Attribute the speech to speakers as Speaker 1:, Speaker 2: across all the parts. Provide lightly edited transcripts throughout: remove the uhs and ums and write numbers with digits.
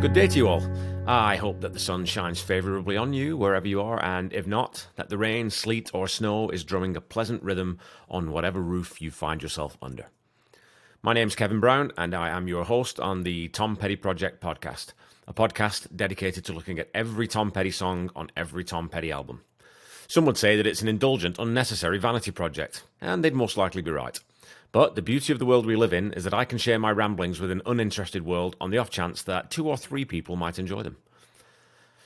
Speaker 1: Good day to you all. I hope that the sun shines favourably on you wherever you are, and if not, that the rain, sleet or snow is drumming a pleasant rhythm on whatever roof you find yourself under. My name's Kevin Brown, and I am your host on the Tom Petty Project podcast, a podcast dedicated to looking at every Tom Petty song on every Tom Petty album. Some would say that it's an indulgent, unnecessary vanity project, and they'd most likely be right. But the beauty of the world we live in is that I can share my ramblings with an uninterested world on the off chance that 2 or 3 people might enjoy them.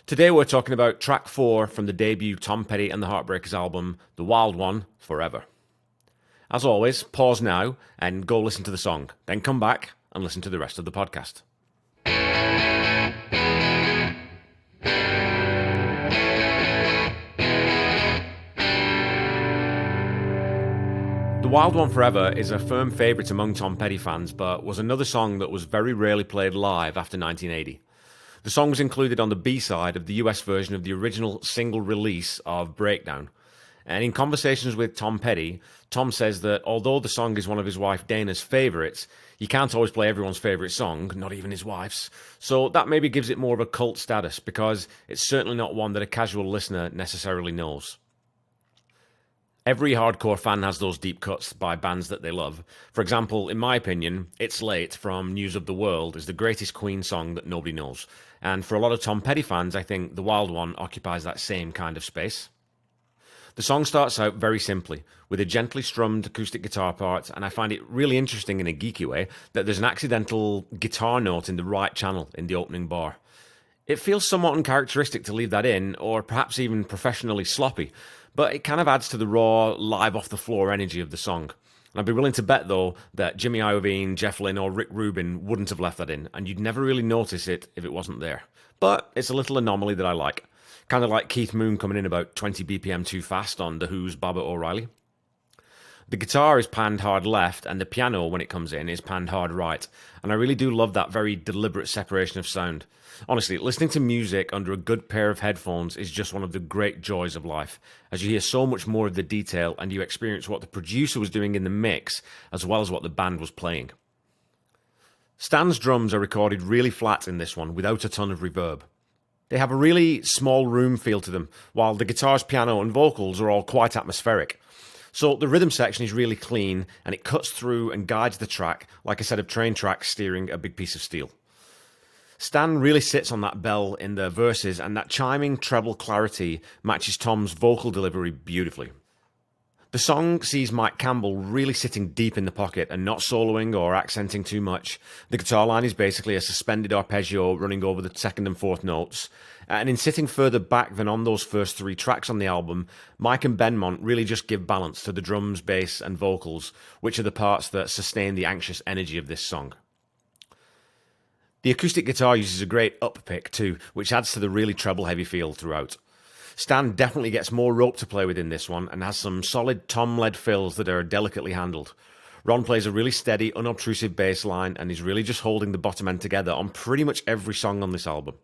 Speaker 1: Today we're talking about track 4 from the debut Tom Petty and the Heartbreakers album, The Wild One, Forever. As always, pause now and go listen to the song, then come back and listen to the rest of the podcast. The Wild One Forever is a firm favourite among Tom Petty fans, but was another song that was very rarely played live after 1980. The song was included on the B-side of the US version of the original single release of Breakdown. And in conversations with Tom Petty, Tom says that although the song is one of his wife Dana's favourites, he can't always play everyone's favourite song, not even his wife's. So that maybe gives it more of a cult status, because it's certainly not one that a casual listener necessarily knows. Every hardcore fan has those deep cuts by bands that they love. For example, in my opinion, It's Late from News of the World is the greatest Queen song that nobody knows. And for a lot of Tom Petty fans, I think The Wild One occupies that same kind of space. The song starts out very simply, with a gently strummed acoustic guitar part, and I find it really interesting in a geeky way that there's an accidental guitar note in the right channel in the opening bar. It feels somewhat uncharacteristic to leave that in, or perhaps even professionally sloppy, but it kind of adds to the raw, live off the floor energy of the song. And I'd be willing to bet, though, that Jimmy Iovine, Jeff Lynne or Rick Rubin wouldn't have left that in, and you'd never really notice it if it wasn't there. But it's a little anomaly that I like. Kind of like Keith Moon coming in about 20 BPM too fast on The Who's Baba O'Reilly. The guitar is panned hard left, and the piano, when it comes in, is panned hard right. And I really do love that very deliberate separation of sound. Honestly, listening to music under a good pair of headphones is just one of the great joys of life, as you hear so much more of the detail and you experience what the producer was doing in the mix, as well as what the band was playing. Stan's drums are recorded really flat in this one, without a ton of reverb. They have a really small room feel to them, while the guitars, piano and vocals are all quite atmospheric. So the rhythm section is really clean, and it cuts through and guides the track like a set of train tracks steering a big piece of steel. Stan really sits on that bell in the verses, and that chiming treble clarity matches Tom's vocal delivery beautifully. The song sees Mike Campbell really sitting deep in the pocket and not soloing or accenting too much. The guitar line is basically a suspended arpeggio running over the second and fourth notes. And in sitting further back than on those first 3 tracks on the album, Mike and Benmont really just give balance to the drums, bass and vocals, which are the parts that sustain the anxious energy of this song. The acoustic guitar uses a great up pick too, which adds to the really treble-heavy feel throughout. Stan definitely gets more rope to play with in this one and has some solid tom-led fills that are delicately handled. Ron plays a really steady, unobtrusive bass line and is really just holding the bottom end together on pretty much every song on this album.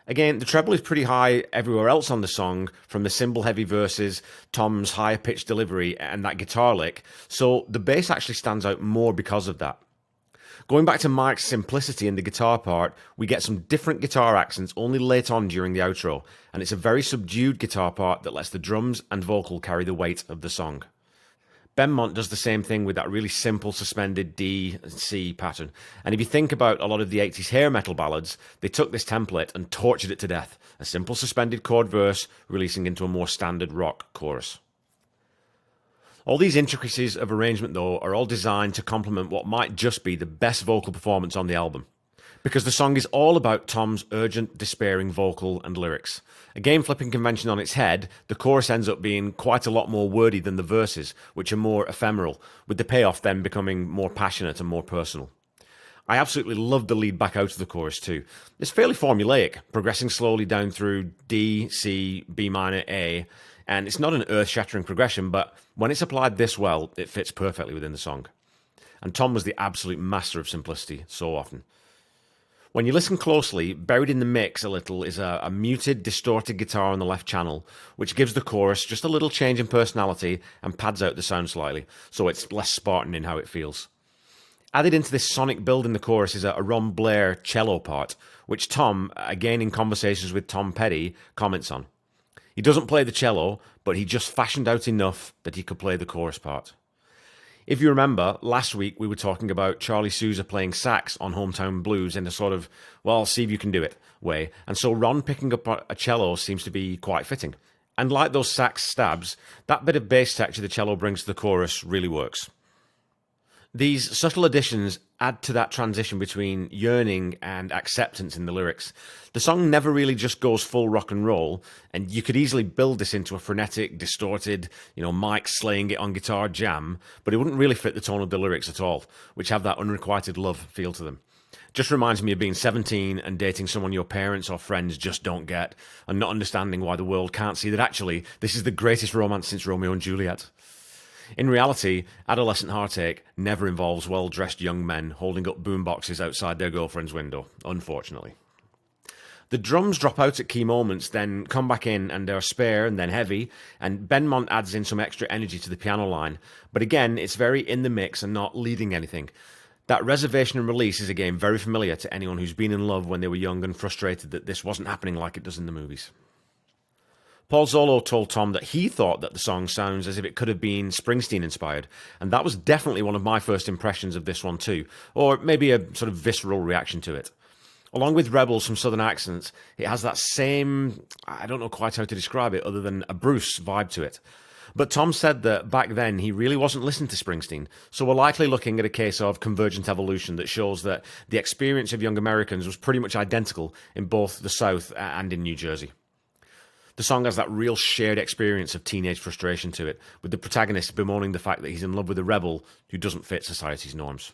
Speaker 1: Again, the treble is pretty high everywhere else on the song, from the cymbal-heavy verses, Tom's higher-pitched delivery and that guitar lick, so the bass actually stands out more because of that. Going back to Mike's simplicity in the guitar part, we get some different guitar accents only late on during the outro, and it's a very subdued guitar part that lets the drums and vocal carry the weight of the song. Benmont does the same thing with that really simple suspended D and C pattern, and if you think about a lot of the 80s hair metal ballads, they took this template and tortured it to death, a simple suspended chord verse releasing into a more standard rock chorus. All these intricacies of arrangement, though, are all designed to complement what might just be the best vocal performance on the album. Because the song is all about Tom's urgent, despairing vocal and lyrics. Again, flipping convention on its head, the chorus ends up being quite a lot more wordy than the verses, which are more ephemeral, with the payoff then becoming more passionate and more personal. I absolutely love the lead back out of the chorus too. It's fairly formulaic, progressing slowly down through D, C, B minor, A, and it's not an earth-shattering progression, but when it's applied this well, it fits perfectly within the song. And Tom was the absolute master of simplicity so often. When you listen closely, buried in the mix a little is a muted, distorted guitar on the left channel, which gives the chorus just a little change in personality and pads out the sound slightly, so it's less Spartan in how it feels. Added into this sonic build in the chorus is a Ron Blair cello part, which Tom, again in conversations with Tom Petty, comments on. He doesn't play the cello, but he just fashioned out enough that he could play the chorus part. If you remember, last week we were talking about Charlie Sousa playing sax on Hometown Blues in a sort of, well, see if you can do it way, and so Ron picking up a cello seems to be quite fitting. And like those sax stabs, that bit of bass texture the cello brings to the chorus really works. These subtle additions add to that transition between yearning and acceptance in the lyrics. The song never really just goes full rock and roll, and you could easily build this into a frenetic, distorted, Mike slaying it on guitar jam, but it wouldn't really fit the tone of the lyrics at all, which have that unrequited love feel to them. Just reminds me of being 17 and dating someone your parents or friends just don't get, and not understanding why the world can't see that actually this is the greatest romance since Romeo and Juliet. In reality, adolescent heartache never involves well-dressed young men holding up boomboxes outside their girlfriend's window, unfortunately. The drums drop out at key moments, then come back in and are spare and then heavy, and Benmont adds in some extra energy to the piano line, but again, it's very in the mix and not leading anything. That reservation and release is again very familiar to anyone who's been in love when they were young and frustrated that this wasn't happening like it does in the movies. Paul Zolo told Tom that he thought that the song sounds as if it could have been Springsteen-inspired, and that was definitely one of my first impressions of this one too, or maybe a sort of visceral reaction to it. Along with Rebels from Southern accents, it has that same, I don't know quite how to describe it other than a Bruce vibe to it. But Tom said that back then he really wasn't listening to Springsteen, so we're likely looking at a case of convergent evolution that shows that the experience of young Americans was pretty much identical in both the South and in New Jersey. The song has that real shared experience of teenage frustration to it, with the protagonist bemoaning the fact that he's in love with a rebel who doesn't fit society's norms.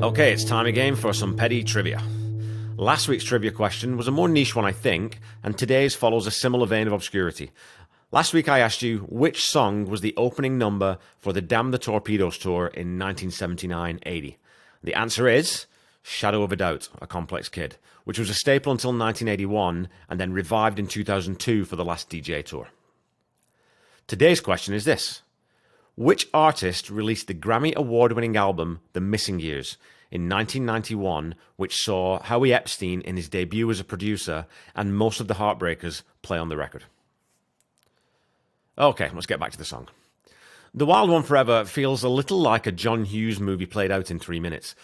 Speaker 1: Okay, it's time again for some Petty trivia. Last week's trivia question was a more niche one, I think, and today's follows a similar vein of obscurity. Last week I asked you which song was the opening number for the Damn the Torpedoes tour in 1979-80. The answer is Shadow of a Doubt, A Complex Kid, which was a staple until 1981 and then revived in 2002 for the last DJ tour. Today's question is this. Which artist released the Grammy award-winning album The Missing Years in 1991, which saw Howie Epstein in his debut as a producer and most of the Heartbreakers play on the record? Okay, let's get back to the song. The Wild One Forever feels a little like a John Hughes movie played out in 3 minutes.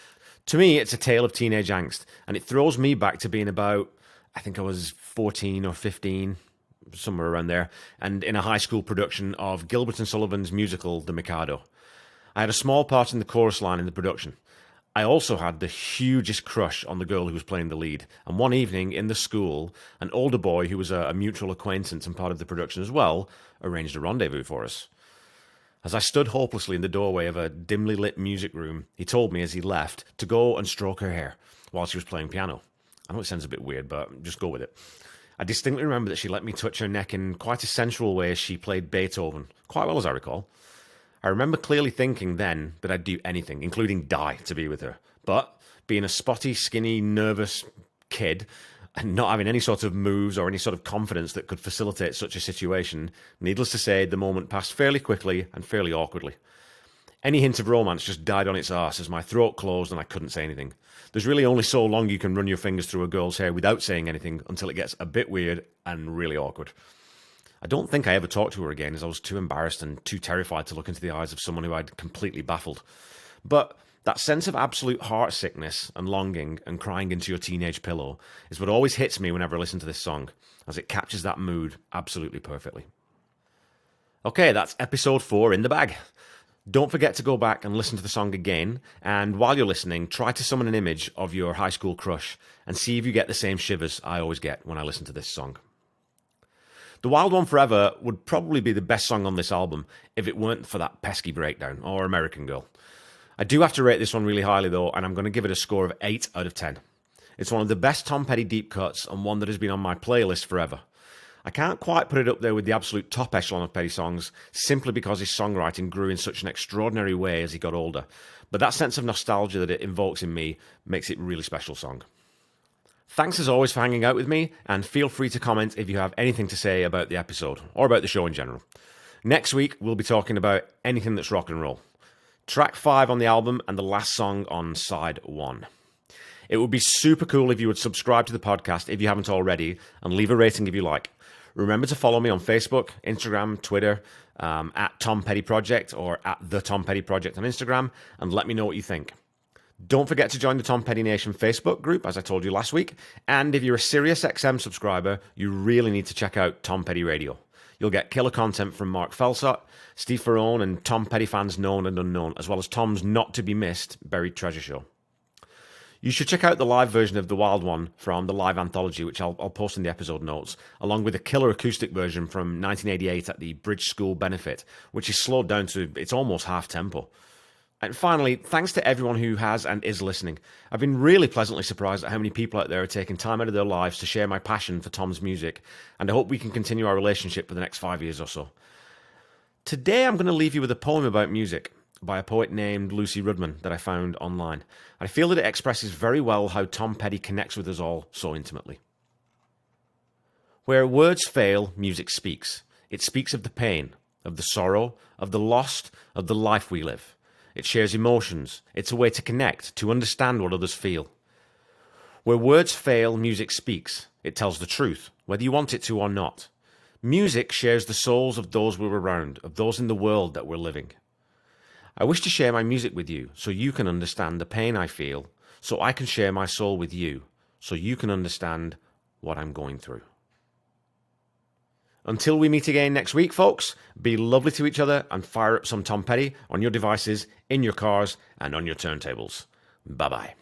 Speaker 1: To me, it's a tale of teenage angst, and it throws me back to being about, I think I was 14 or 15, somewhere around there, and in a high school production of Gilbert and Sullivan's musical, The Mikado. I had a small part in the chorus line in the production. I also had the hugest crush on the girl who was playing the lead, and one evening in the school, an older boy who was a mutual acquaintance and part of the production as well, arranged a rendezvous for us. As I stood hopelessly in the doorway of a dimly lit music room, he told me as he left to go and stroke her hair while she was playing piano. I know it sounds a bit weird, but just go with it. I distinctly remember that she let me touch her neck in quite a sensual way as she played Beethoven, quite well as I recall. I remember clearly thinking then that I'd do anything, including die, to be with her. But being a spotty, skinny, nervous kid, and not having any sort of moves or any sort of confidence that could facilitate such a situation, needless to say, the moment passed fairly quickly and fairly awkwardly. Any hint of romance just died on its arse as my throat closed and I couldn't say anything. There's really only so long you can run your fingers through a girl's hair without saying anything until it gets a bit weird and really awkward. I don't think I ever talked to her again as I was too embarrassed and too terrified to look into the eyes of someone who I'd completely baffled. But that sense of absolute heart sickness and longing and crying into your teenage pillow is what always hits me whenever I listen to this song, as it captures that mood absolutely perfectly. Okay, that's episode 4 in the bag. Don't forget to go back and listen to the song again, and while you're listening, try to summon an image of your high school crush and see if you get the same shivers I always get when I listen to this song. The Wild One Forever would probably be the best song on this album if it weren't for that pesky breakdown, or American Girl. I do have to rate this one really highly though, and I'm going to give it a score of 8 out of 10. It's one of the best Tom Petty deep cuts and one that has been on my playlist forever. I can't quite put it up there with the absolute top echelon of Petty songs, simply because his songwriting grew in such an extraordinary way as he got older. But that sense of nostalgia that it invokes in me makes it a really special song. Thanks as always for hanging out with me, and feel free to comment if you have anything to say about the episode, or about the show in general. Next week, we'll be talking about anything that's rock and roll. Track 5 on the album, and the last song on side 1. It would be super cool if you would subscribe to the podcast if you haven't already, and leave a rating if you like. Remember to follow me on Facebook, Instagram, Twitter, at Tom Petty Project, or at The Tom Petty Project on Instagram, and let me know what you think. Don't forget to join the Tom Petty Nation Facebook group, as I told you last week. And if you're a SiriusXM subscriber, you really need to check out Tom Petty Radio. You'll get killer content from Mark Felsott, Steve Ferrone, and Tom Petty fans known and unknown, as well as Tom's not-to-be-missed Buried Treasure Show. You should check out the live version of The Wild One from the live anthology, which I'll post in the episode notes, along with a killer acoustic version from 1988 at the Bridge School Benefit, which is slowed down to it's almost half-tempo. And finally, thanks to everyone who has and is listening. I've been really pleasantly surprised at how many people out there are taking time out of their lives to share my passion for Tom's music, and I hope we can continue our relationship for the next 5 years or so. Today I'm going to leave you with a poem about music by a poet named Lucy Rudman that I found online. I feel that it expresses very well how Tom Petty connects with us all so intimately. Where words fail, music speaks. It speaks of the pain, of the sorrow, of the lost, of the life we live. It shares emotions. It's a way to connect, to understand what others feel. Where words fail, music speaks. It tells the truth, whether you want it to or not. Music shares the souls of those we're around, of those in the world that we're living. I wish to share my music with you so you can understand the pain I feel, so I can share my soul with you, so you can understand what I'm going through. Until we meet again next week, folks, be lovely to each other and fire up some Tom Petty on your devices, in your cars, and on your turntables. Bye-bye.